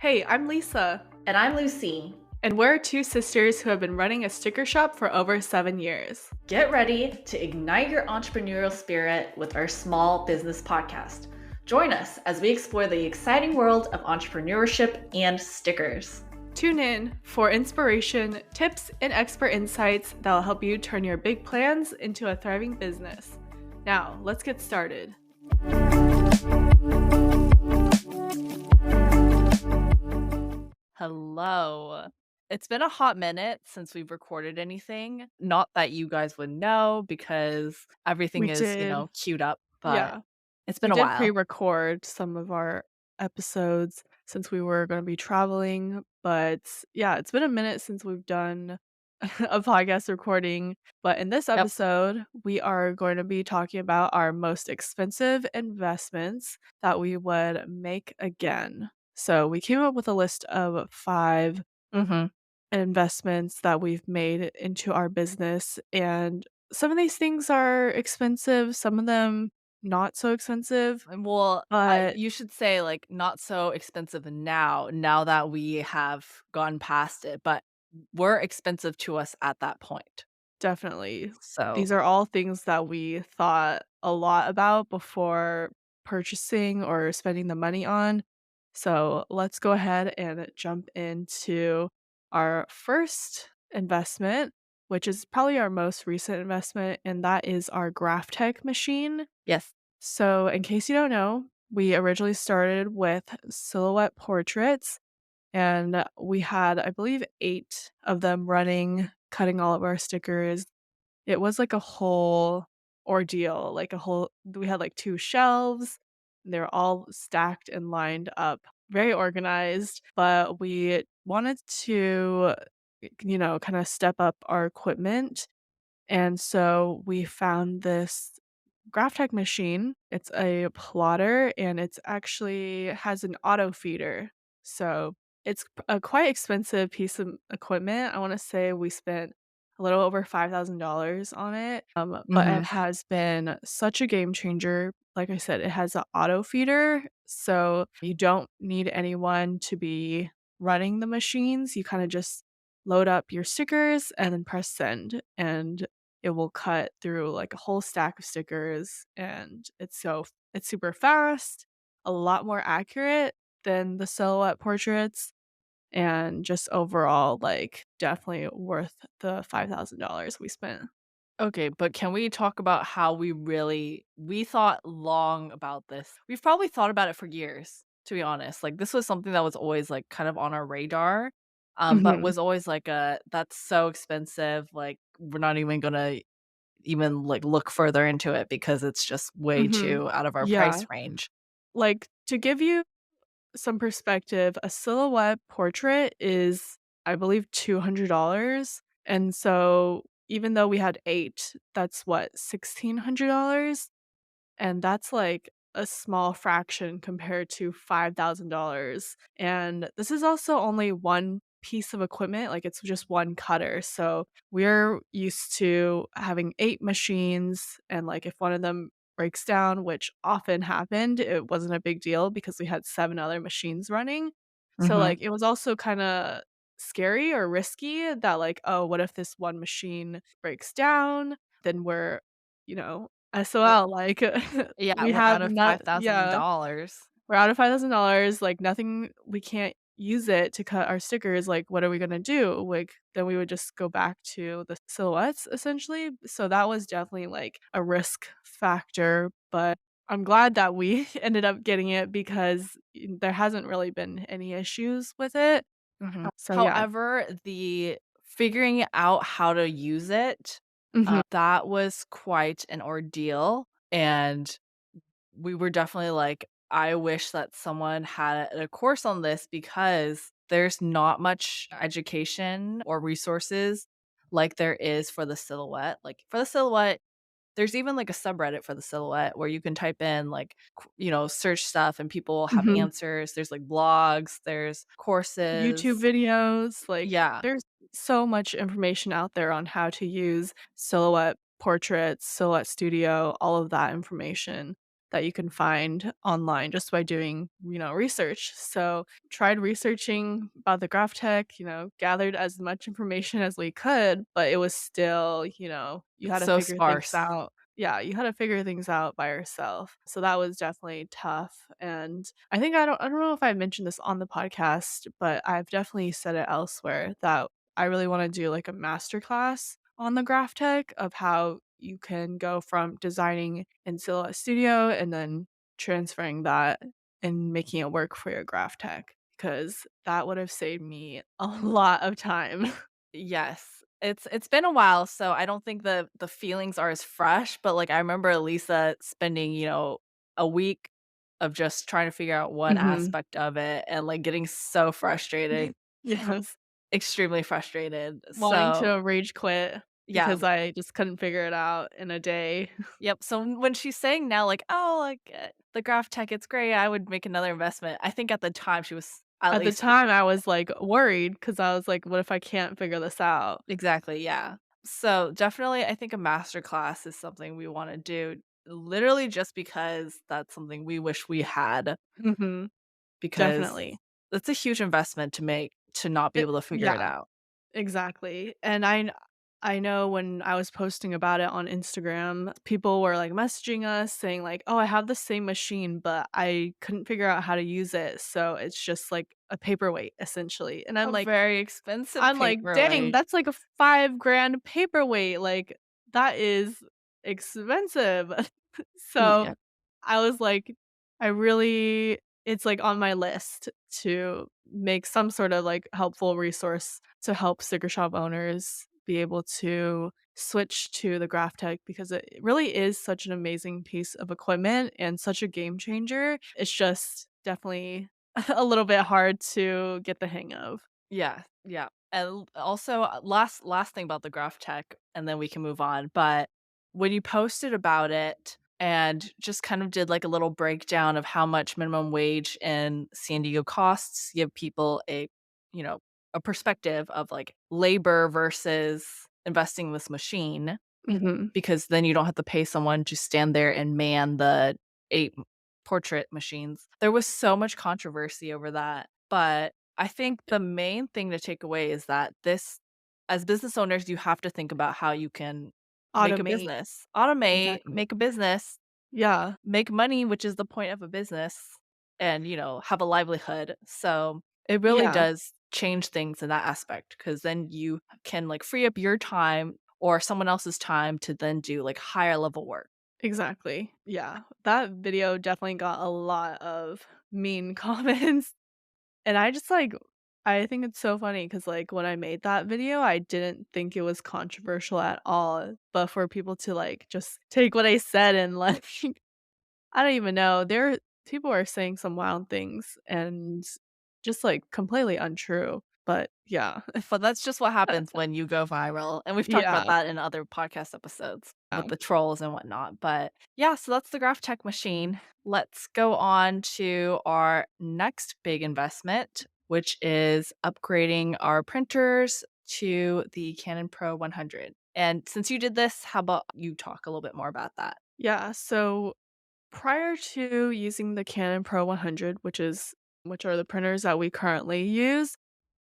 Hey, I'm Lisa, And I'm Lucy. and we're two sisters who have been running a sticker shop for over 7 years. Get ready to ignite your entrepreneurial spirit with our small business podcast. Join us as we explore the exciting world of entrepreneurship and stickers. Tune in for inspiration, tips, and expert insights that will help you turn your big plans into a thriving business. Now, let's get started. Hello. It's been a hot minute since we've recorded anything. Not that you guys would know because everything We is, did, queued up, but yeah, it's we been a did while. pre-record some of our episodes since we were going to be traveling, but yeah, it's been a minute since we've done a podcast recording. But in this Yep. episode, we are going to be talking about our most expensive investments that we would make again. So we came up with a list of 5 Mhm. investments that we've made into our business, and some of these things are expensive, some of them not so expensive, Well, but you should say like not so expensive now that we have gone past it, but were expensive to us at that point. definitely So, these are all things that we thought a lot about before purchasing or spending the money on. So let's go ahead and jump into our first investment, which is probably our most recent investment, and that is our Graphtech machine. yes. So, in case you don't know, we originally started with silhouette portraits, and we had, I believe, 8 of them running, cutting all of our stickers. It was like a whole ordeal, like a whole we had like 2 shelves, and they were all stacked and lined up, very organized, but we wanted to, kinda step up our equipment, and so we found this Graphtech machine. It's a plotter, and it's actually has an auto feeder. So, it's a quite expensive piece of equipment. I wanna say we spent a little over $5,000 on it, but it Mhm. has been such a game changer. Like I said, it has an auto feeder, so you don't need anyone to be running the machines. You kinda just load up your stickers and then press send, and it will cut through, like, a whole stack of stickers, and it's super fast, a lot more accurate than the silhouette portraits, and just overall, like, definitely worth the $5,000 we spent. Okay, but can we talk about how we thought long about this? We've probably thought about it for years, to be honest. Like this was something that was always like kind of on our radar, but Mhm, was always like a that's so expensive. Like we're not even gonna even like look further into it because it's just way mhm. too out of our Yeah. price range. Like, to give you some perspective, a silhouette portrait is, I believe, $200, and so even though we had 8, that's what, $1,600? And that's, like, a small fraction compared to $5,000, and this is also only one piece of equipment, like, it's just one cutter, so we're used to having 8 machines, and, like, if one of them breaks down, which often happened, it wasn't a big deal because we had 7 other machines running. So, Mhm. like, it was also kinda scary or risky that, like, "Oh, what if this one machine breaks down? Then we're, you know, Well, SOL, like, yeah, we we're have out of not yeah, $5,000. we're out of $5,000, like, nothing we can't use it to cut our stickers, like, what are we gonna do? Like, then we would just go back to the silhouettes, essentially, so that was definitely, like, a risk factor, but I'm glad that we ended up getting it because there hasn't really been any issues with it. Mhm. So, yeah. However, the figuring out how to use it, Mhm, that was quite an ordeal, and we were definitely like, "I wish that someone had a course on this," because there's not much education or resources like there is for the silhouette. Like, for the silhouette, there's even, like, a subreddit for the silhouette where you can type in, like, search stuff and people have mhm. answers. There's, like, blogs, there's YouTube courses. videos, like, Yeah. there's so much information out there on how to use silhouette portraits, Silhouette Studio, all of that information. that you can find online just by doing, research. So, tried researching about the Graphtech, gathered as much information as we could, but it was still, you It's had to so figure things sparse. out. Yeah, you had to figure things out by yourself. So that was definitely tough. And I think I don't know if I mentioned this on the podcast, but I've definitely said it elsewhere that I really want to do like a master class on the Graphtech of how you can go from designing in Silhouette Studio and then transferring that and making it work for your Graphtech because that would have saved me a lot of time. Yes. It's been a while, so I don't think the feelings are as fresh, but, like, I remember Lisa spending, a week of just trying to figure out one Mhm. aspect of it and, like, getting so frustrated, Yes. extremely frustrated. Wanting So, to rage quit yeah, because I just couldn't figure it out in a day. yep, so when she's saying now, like, "Oh, like, the graph tech, it's great, I would make another investment." I think at the time she was at At the least time, I was, like, worried because I was like, "What if I can't figure this out?" exactly, yeah. So, definitely, I think a master class is something we wanna do, literally just because that's something we wish we had, Mhm. because Definitely. it's a huge investment to make to not be able to figure it Yeah. out. Exactly, and I know when I was posting about it on Instagram, people were, like, messaging us saying, like, "Oh, I have the same machine, but I couldn't figure out how to use it, so it's just like a paperweight, essentially." And A very expensive I'm like, "Dang, paperweight. that's like a 5 grand paperweight, like, that is expensive." So, Yeah. I was like, I really it's, like, on my list to make some sort of, like, helpful resource to help sticker shop owners be able to switch to the Graphtech because it really is such an amazing piece of equipment and such a game changer. It's just definitely a little bit hard to get the hang of. Yeah, yeah, and also, last thing about the graph tech, and then we can move on, but when you posted about it and just kind of did, like, a little breakdown of how much minimum wage in San Diego costs, give people you know, a perspective of, like, labor versus investing in this machine, Mhm. because then you don't have to pay someone to stand there and man the 8 portrait machines. There was so much controversy over that, but I think the main thing to take away is that this as business owners, you have to think about how you can make a Automate. business, automate, Exactly. make a business, Yeah, make money, which is the point of a business, and, have a livelihood. So, it really yeah, does change things in that aspect because then you can, like, free up your time or someone else's time to then do, like, higher level work. exactly. Yeah, that video definitely got a lot of mean comments, and I think it's so funny because like, when I made that video, I didn't think it was controversial at all, but for people to, like, just take what I said and, like, I don't even know, people are saying some wild things and just, like, completely untrue, but yeah. But that's just what happens when you go viral, and we've talked about Yeah, that in other podcast episodes with yeah. the trolls and whatnot, but yeah, so that's the Graphtech Machine. Let's go on to our next big investment, which is upgrading our printers to the Canon Pro 100. And since you did this, how about you talk a little bit more about that? Yeah, so prior to using the Canon Pro 100, which are the printers that we currently use,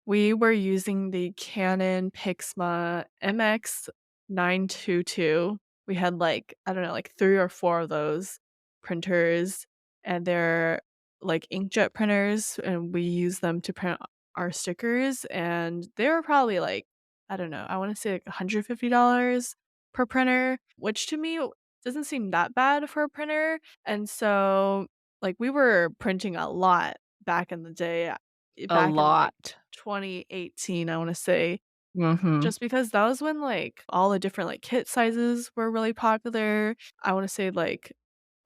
we were using the Canon Pixma MX922. We had like, I don't know, like 3 or 4 of those printers, and they're like inkjet printers, and we use them to print our stickers, and they were probably like, I don't know, I wanna say like $150 per printer, which to me doesn't seem that bad for a printer, and so, like, we were printing a lot back in the day, A back in, like, lot. 2018, I wanna say, Mhm. just because that was when, like, all the different, like, kit sizes were really popular. I wanna say, like,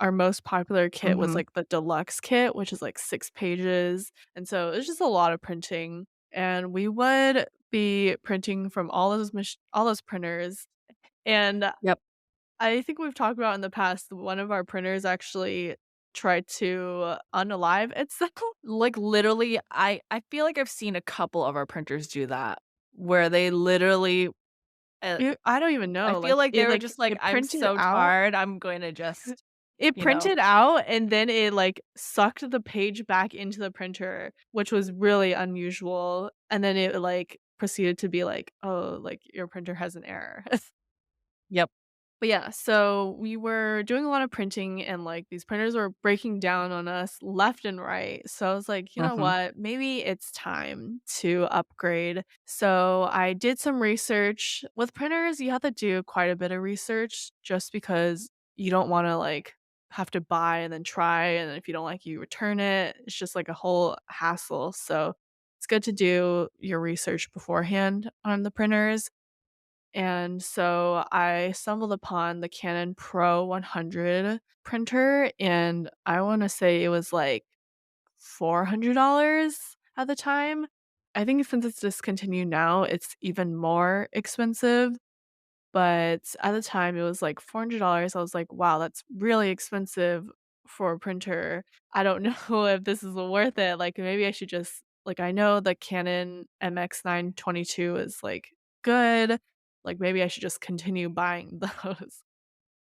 our most popular kit was, Mhm. like, the deluxe kit, which is, like, 6 pages, and so it's just a lot of printing, and we would be printing from all those printers, and Yep. I think we've talked about in the past, one of our printers actually tried to unalive itself. Like, literally, I feel like I've seen a couple of our printers do that, where they literally, uh I don't even I know, feel like they were like, just like, it "I'm printed so out. tired, I'm going to just" It you know? printed out and then it, like, sucked the page back into the printer, which was really unusual, and then it, like, proceeded to be like, "Oh, like, your printer has an error." Yep. But yeah, so we were doing a lot of printing and like these printers were breaking down on us left and right. So I was like, you know Mhm. what? Maybe it's time to upgrade. So I did some research. With printers, you have to do quite a bit of research just because you don't want to like have to buy and then try. And if you don't like it, you return it. It's just like a whole hassle. So it's good to do your research beforehand on the printers. And so I stumbled upon the Canon Pro 100 printer, and I wanna say it was, like, $400 at the time. I think since it's discontinued now, it's even more expensive, but at the time, it was, like, $400. I was like, "Wow, that's really expensive for a printer. I don't know if this is worth it, like, maybe I should just" like, I know the Canon MX922 is, like, good, like, maybe I should just continue buying those,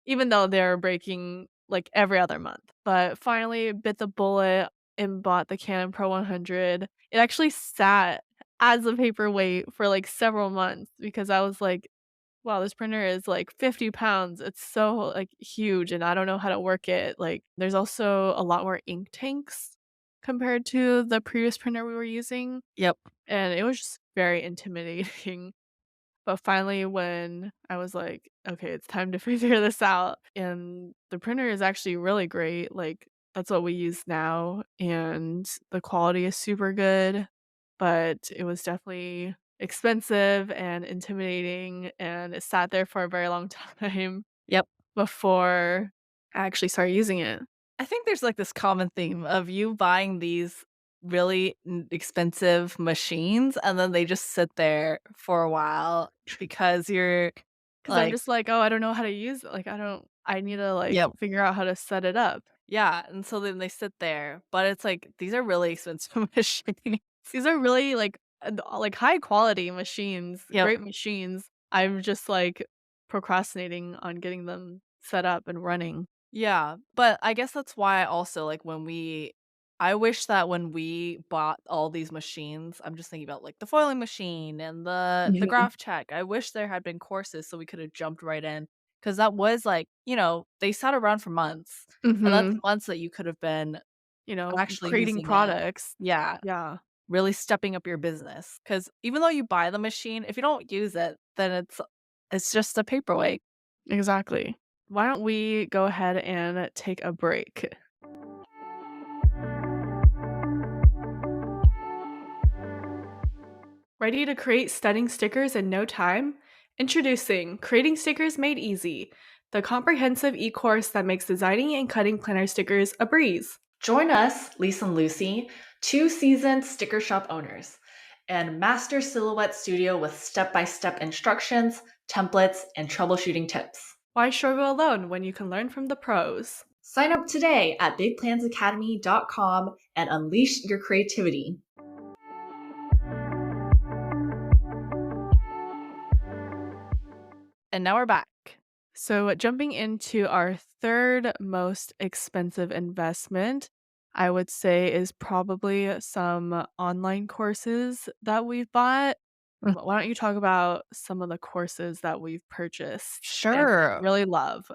even though they're breaking, like, every other month. But finally bit the bullet and bought the Canon Pro 100. It actually sat as a paperweight for, like, several months because I was like, wow, this printer is like 50 pounds. It's so like huge and I don't know how to work it. Like there's also a lot more ink tanks compared to the previous printer we were using. Yep. And it was just very intimidating. But finally, when I was like, okay, it's time to figure this out. And the printer is actually really great. Like that's what we use now. And the quality is super good. But it was definitely expensive and intimidating, and it sat there for a very long time Yep. before I actually started using it. I think there's, like, this common theme of you buying these really expensive machines, and then they just sit there for a while because you're, Because 'Cause I'm like just like, "Oh, I don't know how to use it." Like, I need to, like, yep. figure out how to set it up. Yeah, and so then they sit there, but it's like, these are really expensive machines. These are really, like, high quality machines, Yep. great machines. I'm just, like, procrastinating on getting them set up and running. Yeah, but I guess that's why also, like, I wish that when we bought all these machines, I'm just thinking about, like, the foiling machine and the Mhm. Graphtech. I wish there had been courses so we could have jumped right in, because that was, like, they sat around for months, and that's Mhm. months that you could have been actually Creating using it. products. Yeah, Yeah, really stepping up your business. Because even though you buy the machine, if you don't use it, then it's just a paperweight. exactly. Why don't we go ahead and take a break? Ready to create stunning stickers in no time? Introducing Creating Stickers Made Easy, the comprehensive e-course that makes designing and cutting planner stickers a breeze. Join us, Lisa and Lucy, two seasoned sticker shop owners, and master silhouette studio with step by step instructions, templates, and troubleshooting tips. Why struggle alone when you can learn from the pros? Sign up today at bigplansacademy.com and unleash your creativity. And now we're back. So, jumping into our third most expensive investment, I would say is probably some online courses that we've bought. Why don't you talk about some of the courses that we've purchased and Sure. really love?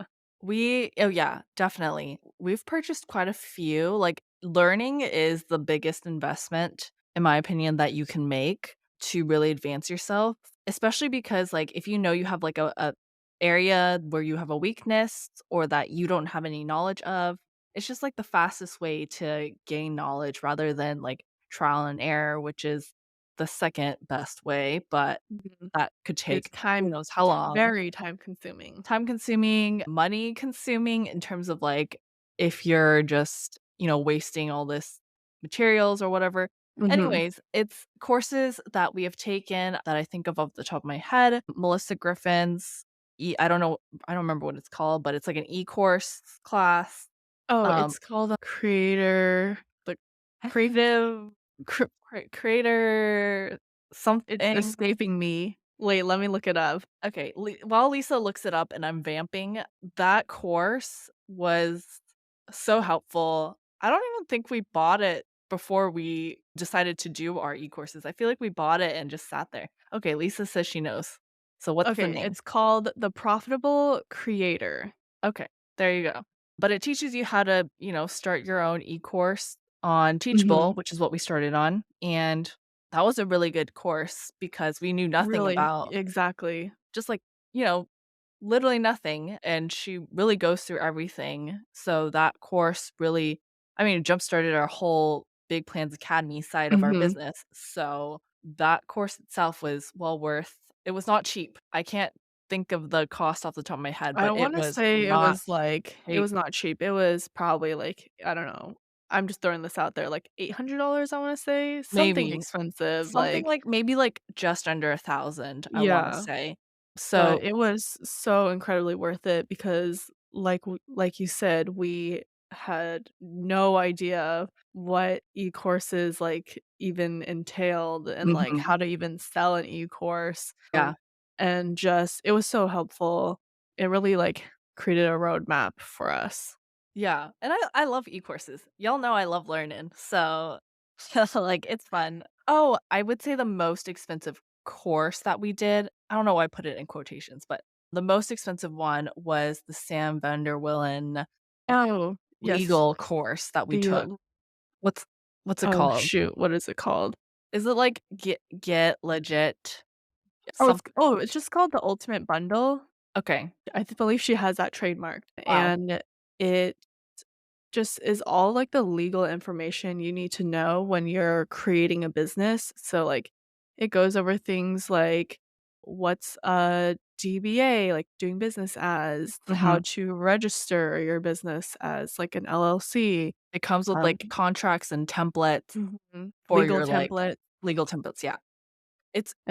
Oh yeah, definitely. We've purchased quite a few. Like, learning is the biggest investment, in my opinion, that you can make to really advance yourself, especially because, like, if you know you have like a area where you have a weakness or that you don't have any knowledge of, it's just like the fastest way to gain knowledge rather than like trial and error, which is the second best way, but Mhm. that could It's take who knows how long. very time consuming. Time consuming, money consuming in terms of, like, if you're just, wasting all this materials or whatever. Mhm. Anyways, it's courses that we have taken that I think of off the top of my head. Melissa Griffin's I don't know, I don't remember what it's called, but it's like an e-course class. Oh, Um, it's called a the creative creator it's something. escaping me. Wait, let me look it up. Okay, while Lisa looks it up and I'm vamping, that course was so helpful. I don't even think we bought it before we decided to do our e-courses. I feel like we bought it and just sat there. Okay, Lisa says she knows. So what's the Okay, name? it's called The Profitable Creator. Okay, there you go. But it teaches you how to, start your own e-course on Teachable, Mhm. which is what we started on. And that was a really good course because we knew nothing Really, about exactly. just like, you know, literally nothing. And she really goes through everything. So that course really, I mean, jump started our whole Big Plans Academy side of our Mhm. business. So that course itself was well worth it was not cheap. I can't think of the cost off the top of my head, I but it wanna was say it not was, like it cheap. was not cheap. It was probably, like, I don't know. I'm just throwing this out there, like, $800, I wanna say? Something Maybe expensive, something like like maybe like just under 1,000, I wanna yeah. say. But So it was so incredibly worth it because like you said, we had no idea what e-courses, like, even entailed and, like, mhm, how to even sell an e-course, yeah. and just it was so helpful. It really, like, created a roadmap for us. Yeah, and I love e-courses. Y'all know I love learning, so like, it's fun. Oh, I would say the most expensive course that we did I don't know why I put it in quotations, but the most expensive one was the Sam Vanderwillen Oh, yes. legal course that we The, took. What's what's it oh, called? shoot, what is it called? Is it like Get Legit? It's just called The Ultimate Bundle. Okay. Believe she has that trademarked, Wow. and it just is all, like, the legal information you need to know when you're creating a business. So, like, it goes over things like what's a DBA, like, doing business as, how Mhm. to register your business as, like, an LLC, It comes with, um like, contracts and templates for legal your, like, template, legal templates, yeah.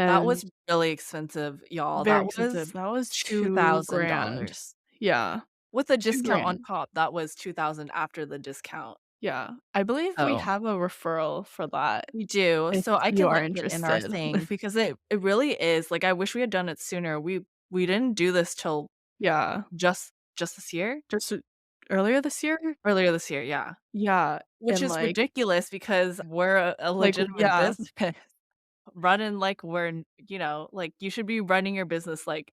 That and was really expensive, y'all. very That expensive. was That was 2 grand. $2,000. Yeah, With a 2 discount on grand. top, that was 2,000 after the discount. Yeah. I believe we So have a referral for that we do, if so I you can are link it in our interested. thing because it really is, like, I wish we had done it sooner. We didn't do this till Yeah. just this year? Just earlier this year? Earlier this year, yeah. Yeah, Which and, is ridiculous because we're a legitimate yeah. business running like like, you should be running your business, like,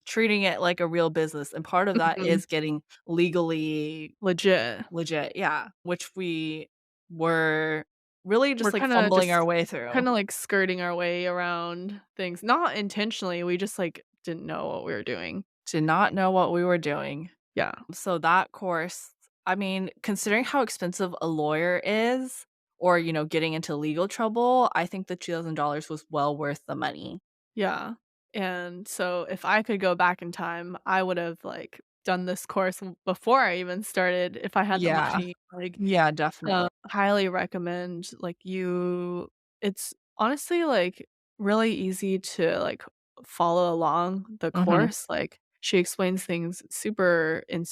treating it like a real business, and part of that Mhm. is getting legally Legit. legit, yeah, which we were really just, We're like, kinda fumbling our just way through. kinda, like, skirting our way around things. Not intentionally, we just, like, didn't know what we were doing. Did not know what we were doing. Yeah. So that course I mean, considering how expensive a lawyer is or, getting into legal trouble, I think the $2,000 was well worth the money. Yeah, and so if I could go back in time, I would've, like, done this course before I even started if I had the Yeah. money, like, Yeah, definitely. highly recommend, like, you it's honestly, like, really easy to, like, follow along the Mhm. course, like, she explains things super in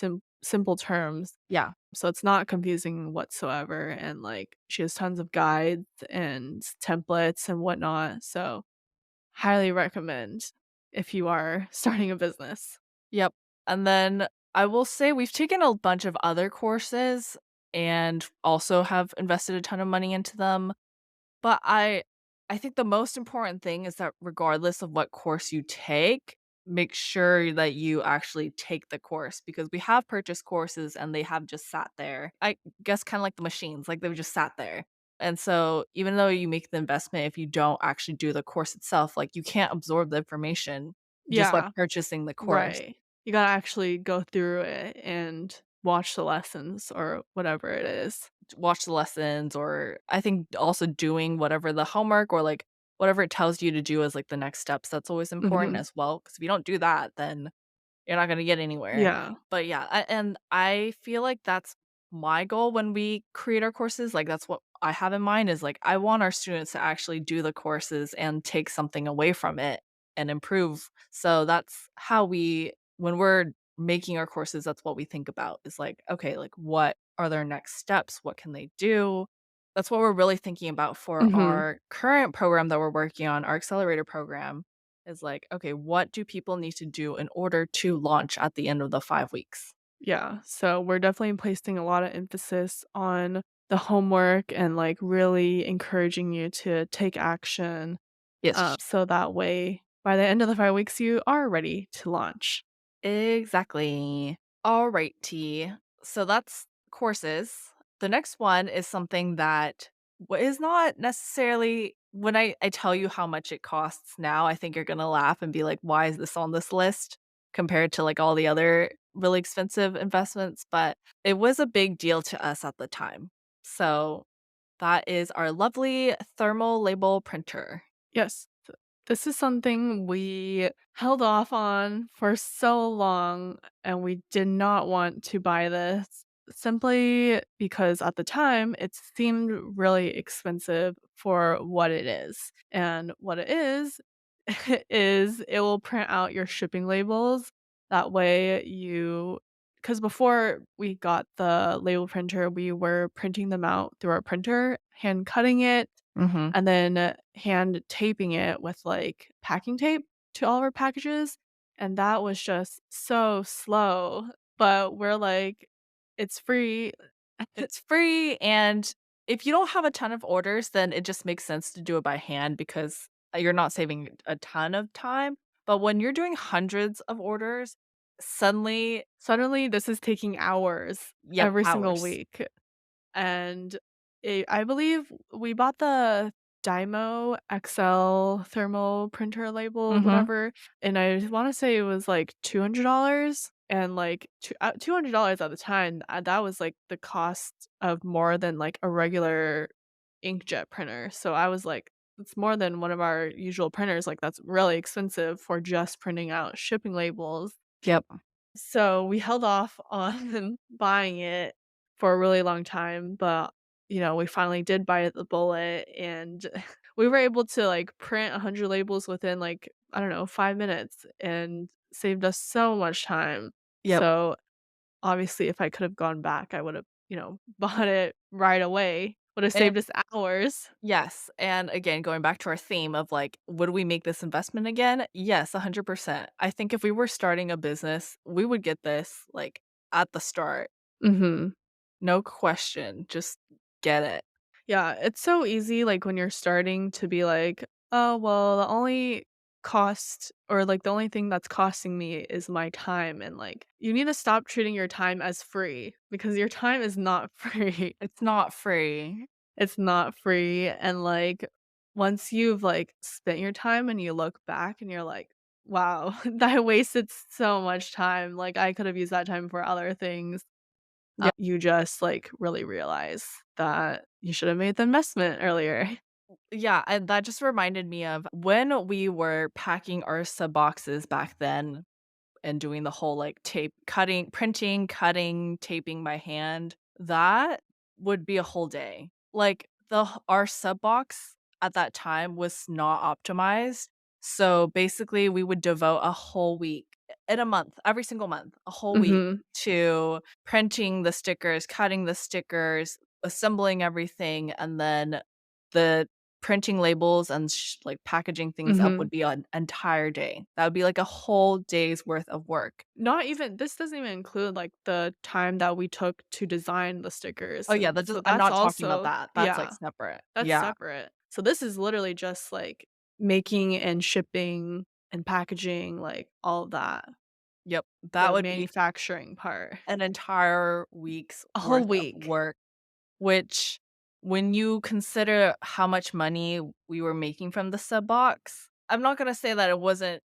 simple terms, Yeah. so it's not confusing whatsoever, and, like, she has tons of guides and templates and whatnot, so highly recommend if you are starting a business. Yep. And then I will say we've taken a bunch of other courses and also have invested a ton of money into them. But I think the most important thing is that regardless of what course you take, make sure that you actually take the course because we have purchased courses and they have just sat there. I guess kind of like the machines, like they've just sat there. And so even though you make the investment, if you don't actually do the course itself, like you can't absorb the information just by Yeah, purchasing the course. right. You gotta actually go through it and watch the lessons or whatever it is. Watch the lessons or I think also doing whatever the homework or, like, whatever it tells you to do as, like, the next steps, that's always important Mhm. as well. Because if you don't do that, then you're not gonna get anywhere. Yeah. But yeah, and I feel like that's my goal when we create our courses, like, that's what I have in mind is, like, I want our students to actually do the courses and take something away from it and improve. So that's how we when we're making our courses, that's what we think about is like, okay, like, what are their next steps? What can they do? That's what we're really thinking about for Mhm. our current program that we're working on, our accelerator program. is like, okay, what do people need to do in order to launch at the end of the 5 weeks? Yeah, so we're definitely placing a lot of emphasis on the homework and, like, really encouraging you to take action, Yes. so that way, by the end of the 5 weeks, you are ready to launch. Exactly. Alrighty. So that's courses. The next one is something that is not necessarily when I tell you how much it costs now, I think you're gonna laugh and be like, why is this on this list compared to like all the other really expensive investments? But it was a big deal to us at the time. So that is our lovely thermal label printer. Yes. This is something we held off on for so long, and we did not want to buy this simply because at the time it seemed really expensive for what it is. And what it is, is it will print out your shipping labels. That way because before we got the label printer, we were printing them out through our printer, hand cutting it, Mhm. and then hand taping it with, like, packing tape to all of our packages, and that was just so slow, but we're like, "It's free." It's free, and if you don't have a ton of orders, then it just makes sense to do it by hand because, you're not saving a ton of time, but when you're doing hundreds of orders, suddenly Suddenly, this is taking hours yep, every single hours. week. And I believe we bought the Dymo XL thermal printer label, Mhm. whatever, and I wanna say it was, like, $200, and, like, $200 at the time, that was, like, the cost of more than, like, a regular inkjet printer, so I was like, "It's more than one of our usual printers, like, that's really expensive for just printing out shipping labels." Yep. So, we held off on buying it for a really long time, but, we finally did bite the bullet, and we were able to, like, print 100 labels within, like, I don't know, 5 minutes, and saved us so much time. Yep. So, obviously, if I could have gone back, I would've, bought it right away. Would've And saved us hours. yes, and again, going back to our theme of, like, would we make this investment again? Yes, 100%. I think if we were starting a business, we would get this, like, at the start. Mhm. No question, just get it. Yeah, it's so easy, like, when you're starting to be like, "Oh, well, the only cost or, like, the only thing that's costing me is my time," and, like, you need to stop treating your time as free because your time is not free. It's not free. It's not free, and, like, once you've, like, spent your time and you look back and you're like, "Wow, I wasted so much time, like, I could have used that time for other things." You just, like, really realize that you should have made the investment earlier. Yeah, and that just reminded me of when we were packing our sub boxes back then and doing the whole like tape cutting, printing, cutting, taping by hand. That would be a whole day. Like our sub box at that time was not optimized. So basically we would devote a whole week in a month, every single month, a whole week Mhm, to printing the stickers, cutting the stickers, assembling everything, and then the printing labels and like packaging things up mhm. would be an entire day. That would be like a whole day's worth of work. Not even this doesn't even include, like, the time that we took to design the Oh stickers, yeah, and that does so I'm that's not talking about also that. That's like yeah, separate. that's Yeah. separate. So this is literally just, like, making and shipping and packaging, like, all of that, Yep. That the would be manufacturing part. an entire week's A whole worth of week. work, which when you consider how much money we were making from the sub box, I'm not gonna say that it wasn't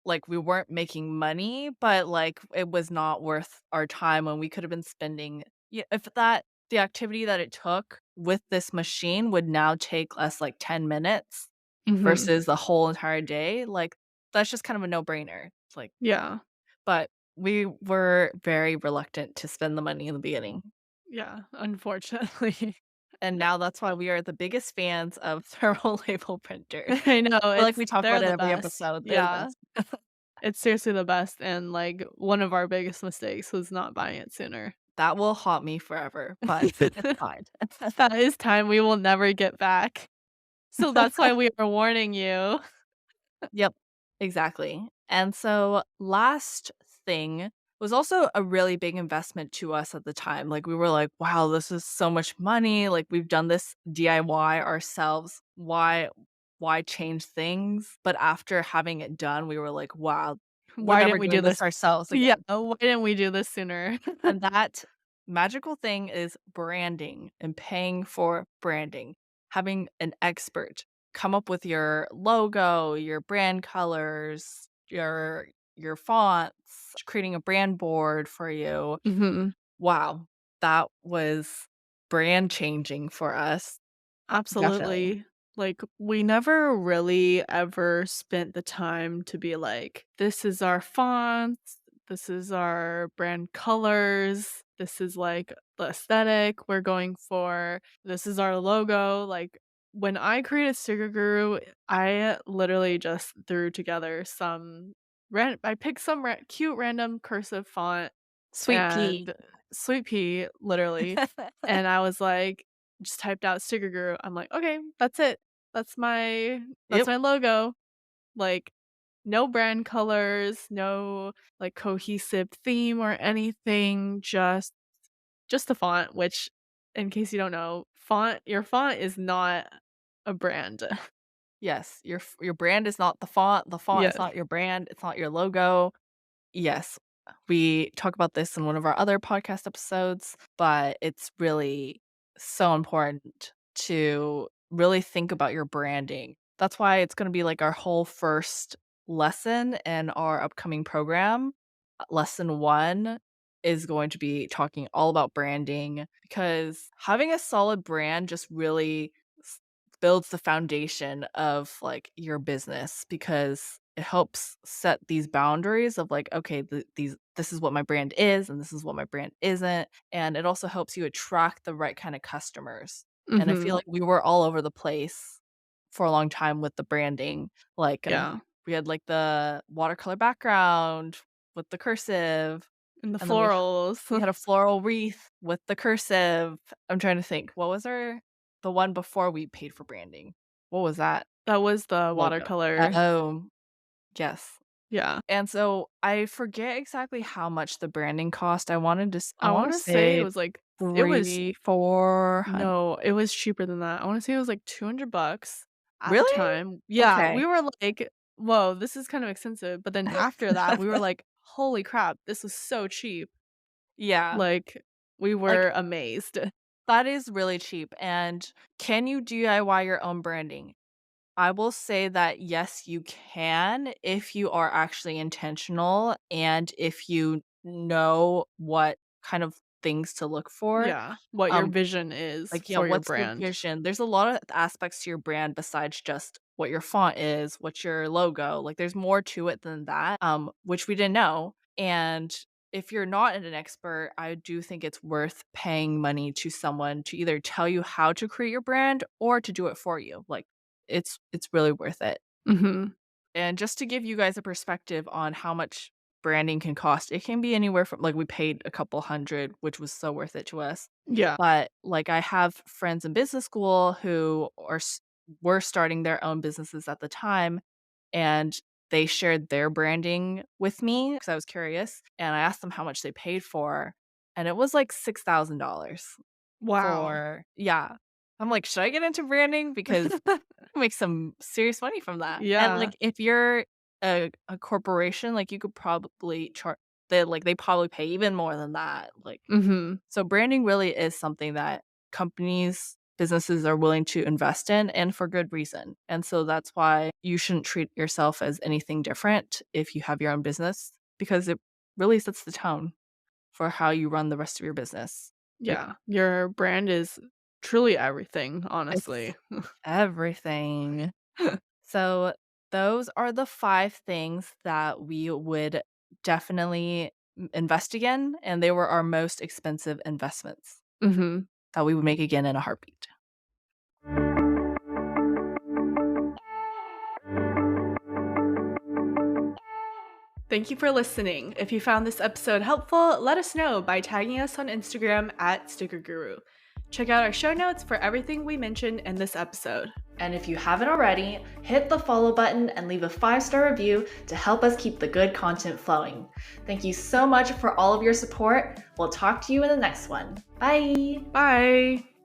like we weren't making money, but like it was not worth our time when we could have been spending yeah, if that the activity that it took with this machine would now take us like 10 minutes Mhm. versus the whole entire day, like that's just kind of a no-brainer. It's like, Yeah. but we were very reluctant to spend the money in the beginning. Yeah, unfortunately. And now that's why we are the biggest fans of thermal label printers. I know, I feel like we talk they're about it the every best. episode. They're the Yeah. best. It's seriously the best, and, like, one of our biggest mistakes was not buying it sooner. That will haunt me forever, but it's fine. That is time we will never get back. So that's why we are warning you. Yep. Exactly. And so last thing was also a really big investment to us at the time. Like we were like, wow, this is so much money. Like we've done this DIY ourselves. Why change things? But after having it done, we were like, wow, we're Why never didn't we do doing this this? ourselves Yeah, again. why didn't we do this sooner? And that magical thing is branding and paying for branding. Having an expert come up with your logo, your brand colors, your fonts, creating a brand board for you. Mhm. Wow, that was brand changing for us. Definitely. Absolutely. Like, we never really ever spent the time to be like, this is our fonts, this is our brand colors, this is like the aesthetic we're going for, this is our logo. Like, when I created Sticker Guru, I literally just threw together I picked some cute random cursive font Sweet pea. and sweet pea, literally. And I was like, just typed out sticker guru. I'm like, "Okay, that's it. That's Yep. my logo." Like, no brand colors, no, like, cohesive theme or anything, just the font, which, in case you don't know, your font is not a brand. Yes, your brand is not the font is Yes. not your brand, it's not your logo. Yes, we talk about this in one of our other podcast episodes, but it's really so important to really think about your branding. That's why it's gonna be like our whole first lesson in our upcoming program. Lesson 1 is going to be talking all about branding because having a solid brand just really s builds the foundation of, like, your business because it helps set these boundaries of like, okay, this is what my brand is and this is what my brand isn't. And it also helps you attract the right kind of customers. And I feel Mhm. like we were all over the place for a long time with the branding. Like Yeah. we had like the watercolor background with the cursive, And the and then we florals. had a floral wreath with the cursive. I'm trying to think. What was the one before we paid for branding? What was that That was the logo? watercolor. Oh, yes. Yeah. And so I forget exactly how much the branding cost. I I wanna wanna say it say was like it was 3, 400. no, it was cheaper than that. I wanna say it was like $200 at the Really? time. Yeah, Okay. we were like, "Whoa, this is kind of expensive," but then after that, we were like, "Holy crap, this is so cheap." Yeah. Like, we Like, were amazed. that is really cheap, and can you DIY your own branding? I will say that yes, you can if you are actually intentional and if you know what kind of things to look for. Yeah, what your Um, vision is Like, yeah, for your what's your brand. vision? There's a lot of aspects to your brand besides just what your font is, what's your logo, like, there's more to it than that, which we didn't know, and if you're not an expert, I do think it's worth paying money to someone to either tell you how to create your brand or to do it for you, like, it's really worth it. Mhm. And just to give you guys a perspective on how much branding can cost, it can be anywhere from like we paid a couple hundred, which was so worth it to us. Yeah. But like I have friends in business school who were starting their own businesses at the time, and they shared their branding with me because I was curious, and I asked them how much they paid for, and it was like $6,000 Wow. for yeah. I'm like, should I get into branding because make some serious money from that. And, Yeah. like, if you're a corporation, like, you could probably charge they probably pay even more than that, like Mhm. so branding really is something that companies, businesses are willing to invest in, and for good reason. And so that's why you shouldn't treat yourself as anything different if you have your own business, because it really sets the tone for how you run the rest of your business. Like, Yeah, your brand is truly everything, it's honestly. everything. So, those are the 5 things that we would definitely invest again, and they were our most expensive investments Mhm. that we would make again in a heartbeat. Thank you for listening. If you found this episode helpful, let us know by tagging us on Instagram at Sticker Guru. Check out our show notes for everything we mentioned in this episode. And if you haven't already, hit the follow button and leave a 5-star review to help us keep the good content flowing. Thank you so much for all of your support. We'll talk to you in the next one. Bye! Bye!